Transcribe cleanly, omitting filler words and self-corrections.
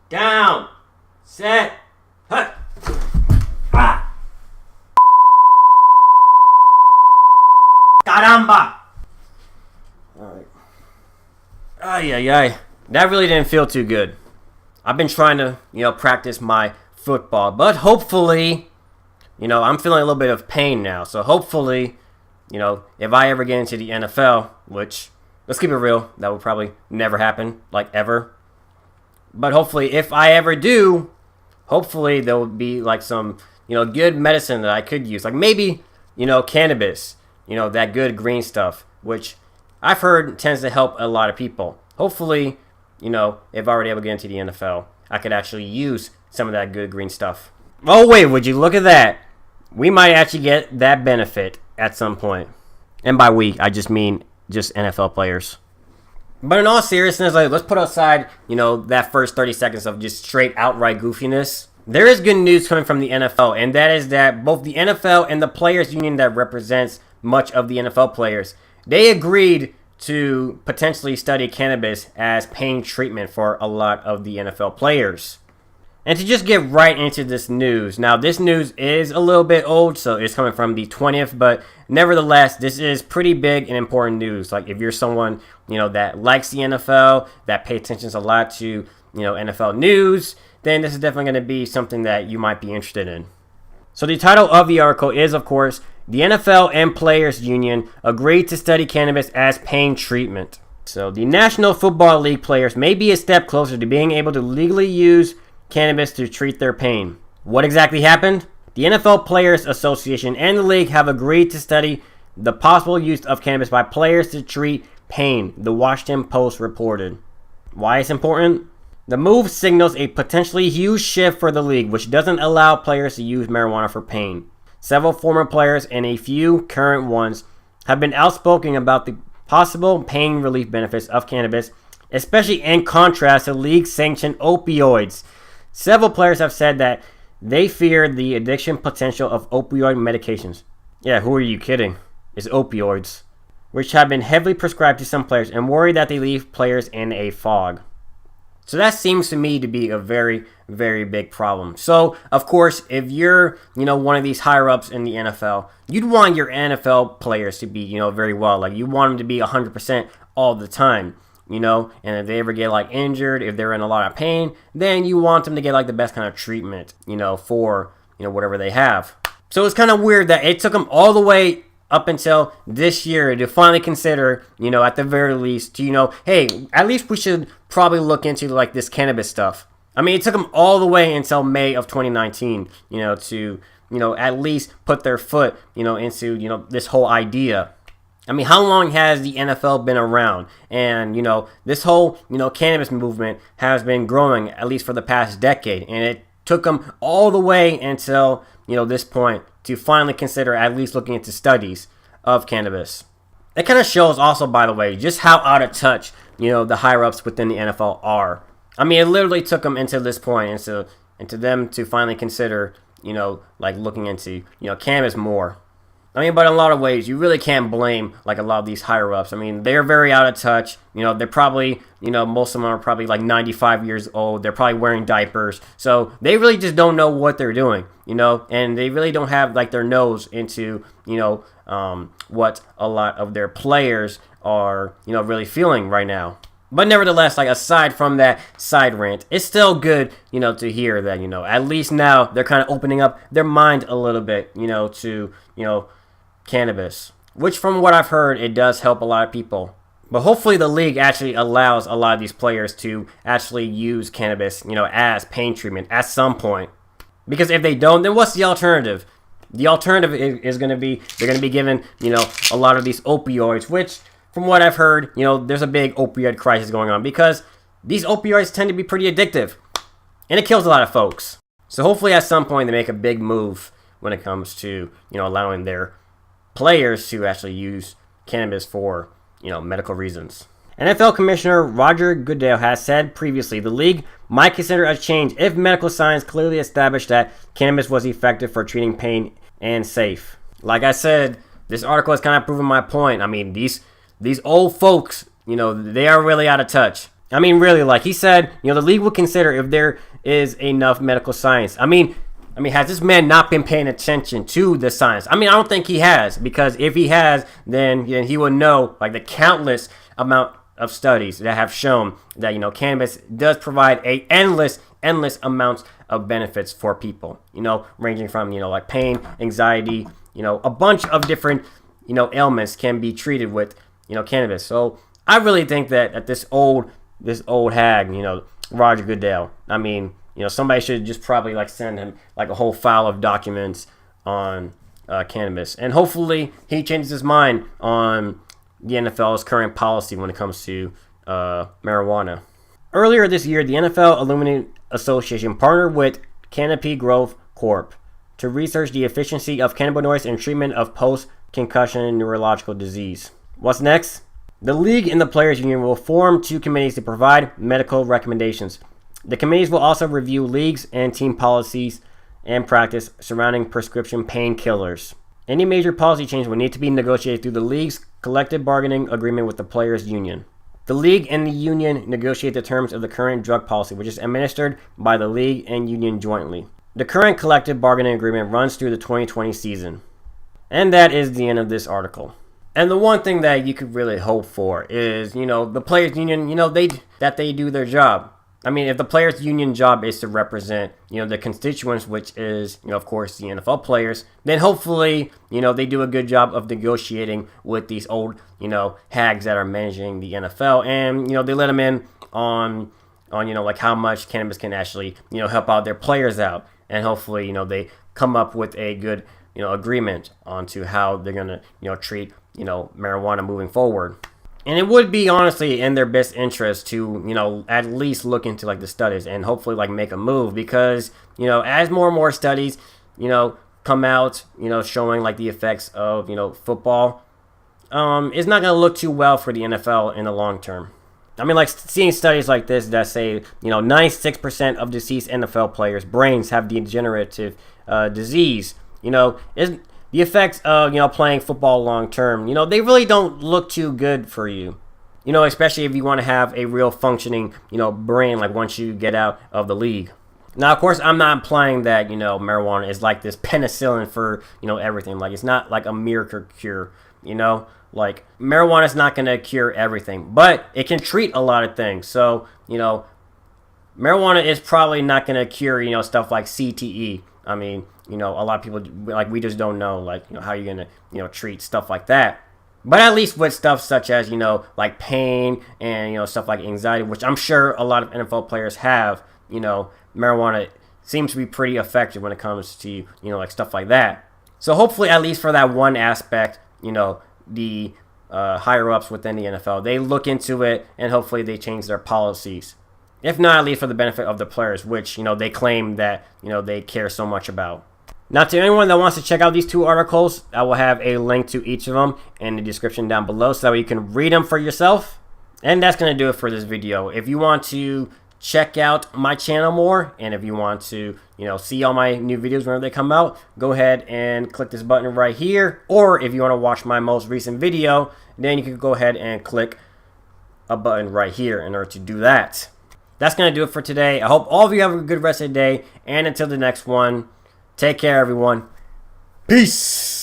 Down. Set. Hut. Ah. Caramba. Alright. Ay. That really didn't feel too good. I've been trying to, practice my football. But hopefully, I'm feeling a little bit of pain now. So hopefully, if I ever get into the NFL, which, let's keep it real, that will probably never happen, like ever. But hopefully, if I ever do, hopefully there will be like some, good medicine that I could use. Like maybe, cannabis, that good green stuff, which I've heard tends to help a lot of people. Hopefully, if I were to ever get into the NFL, I could actually use some of that good green stuff. Oh, wait, would you look at that? We might actually get that benefit at some point. And by we, I just mean just NFL players. But in all seriousness, let's put aside, that first 30 seconds of just straight outright goofiness. There is good news coming from the NFL, and that is that both the NFL and the players union that represents much of the NFL players, they agreed to potentially study cannabis as pain treatment for a lot of the NFL players. And to just get right into this news. Now, this news is a little bit old, so it's coming from the 20th, but nevertheless, this is pretty big and important news. Like, if you're someone, that likes the NFL, that pays attention a lot to, NFL news, then this is definitely going to be something that you might be interested in. So the title of the article is, of course, the NFL and Players Union agreed to study cannabis as pain treatment. So the National Football League players may be a step closer to being able to legally use cannabis to treat their pain. What exactly happened? The NFL Players Association and the league have agreed to study the possible use of cannabis by players to treat pain, the Washington Post reported. Why it's important? The move signals a potentially huge shift for the league, which doesn't allow players to use marijuana for pain. Several former players and a few current ones have been outspoken about the possible pain relief benefits of cannabis, especially in contrast to league-sanctioned opioids. Several players have said that they fear the addiction potential of opioid medications. Yeah, who are you kidding? It's opioids, which have been heavily prescribed to some players, and worry that they leave players in a fog. So that seems to me to be a very, very big problem. So, of course, if you're, one of these higher-ups in the NFL, you'd want your NFL players to be, very well. Like, you want them to be 100% all the time, and if they ever get, injured, if they're in a lot of pain, then you want them to get, the best kind of treatment, for, whatever they have. So it's kind of weird that it took them all the way up until this year to finally consider, at the very least, to, hey, at least we should probably look into, this cannabis stuff. I mean, it took them all the way until May of 2019, to, at least put their foot, into, this whole idea. I mean, how long has the NFL been around? And, this whole, cannabis movement has been growing, at least for the past decade. And it took them all the way until, this point to finally consider at least looking into studies of cannabis. It kind of shows also, by the way, just how out of touch, the higher-ups within the NFL are. I mean, it literally took them into this point, into them to finally consider, looking into, cannabis more. I mean, but in a lot of ways, you really can't blame, a lot of these higher-ups. I mean, they're very out of touch. They're probably, most of them are probably 95 years old. They're probably wearing diapers. So they really just don't know what they're doing, and they really don't have, their nose into, what a lot of their players are, really feeling right now. But nevertheless, aside from that side rant, it's still good, to hear that, at least now they're kind of opening up their mind a little bit, to, cannabis, which from what I've heard, it does help a lot of people. But hopefully the league actually allows a lot of these players to actually use cannabis, as pain treatment at some point. Because if they don't, then what's the alternative? The alternative is going to be, they're going to be given, a lot of these opioids, which from what I've heard, there's a big opioid crisis going on because these opioids tend to be pretty addictive and it kills a lot of folks. So hopefully at some point they make a big move when it comes to, allowing their players to actually use cannabis for, medical reasons. NFL Commissioner Roger Goodell has said previously the league might consider a change if medical science clearly established that cannabis was effective for treating pain and safe. Like I said, this article has kind of proven my point. I mean, these old folks, they are really out of touch. I mean, really, like he said, the league will consider if there is enough medical science. I mean, has this man not been paying attention to the science? I mean, I don't think he has, because if he has, then he will know like the countless amount of studies that have shown that cannabis does provide a endless amounts of benefits for people. Ranging from like pain, anxiety, a bunch of different ailments can be treated with cannabis. So I really think that this old hag, Roger Goodell, I mean, somebody should just probably like send him like a whole file of documents on cannabis, and hopefully he changes his mind on the NFL's current policy when it comes to marijuana. Earlier this year, the NFL Alumni Association partnered with Canopy Growth Corp. to research the efficiency of cannabinoids in treatment of post-concussion neurological disease. What's next? The league and the players' union will form 2 committees to provide medical recommendations. The committees will also review leagues and team policies and practice surrounding prescription painkillers. Any major policy change will need to be negotiated through the league's collective bargaining agreement with the players' union. The league and the union negotiate the terms of the current drug policy, which is administered by the league and union jointly. The current collective bargaining agreement runs through the 2020 season. And that is the end of this article. And the one thing that you could really hope for is, the players' union, they do their job. I mean, if the players' union job is to represent, the constituents, which is, of course, the NFL players, then hopefully, they do a good job of negotiating with these old, hags that are managing the NFL, and, they let them in on, like how much cannabis can actually, help out their players out, and hopefully, they come up with a good, agreement onto how they're gonna, treat, marijuana moving forward. And it would be honestly in their best interest to, at least look into like the studies and hopefully like make a move, because, as more and more studies, come out, showing like the effects of, football, it's not going to look too well for the NFL in the long term. I mean, like seeing studies like this that say, 96% of deceased NFL players' brains have degenerative disease, is the effects of, playing football long term, they really don't look too good for you. Especially if you want to have a real functioning, brain, like once you get out of the league. Now, of course, I'm not implying that, marijuana is like this penicillin for, everything. Like, it's not like a miracle cure, Like, marijuana is not going to cure everything, but it can treat a lot of things. So, marijuana is probably not going to cure, stuff like CTE. I mean, a lot of people, like, we just don't know, like, how you're going to, treat stuff like that. But at least with stuff such as, like pain and, stuff like anxiety, which I'm sure a lot of NFL players have, marijuana seems to be pretty effective when it comes to, like stuff like that. So hopefully, at least for that one aspect, the higher-ups within the NFL, they look into it and hopefully they change their policies. If not, at least for the benefit of the players, which, they claim that, they care so much about. Now, to anyone that wants to check out these 2 articles, I will have a link to each of them in the description down below so that you can read them for yourself. And that's going to do it for this video. If you want to check out my channel more, and if you want to, see all my new videos whenever they come out, go ahead and click this button right here. Or if you want to watch my most recent video, then you can go ahead and click a button right here in order to do that. That's going to do it for today. I hope all of you have a good rest of the day. And until the next one, take care, everyone. Peace.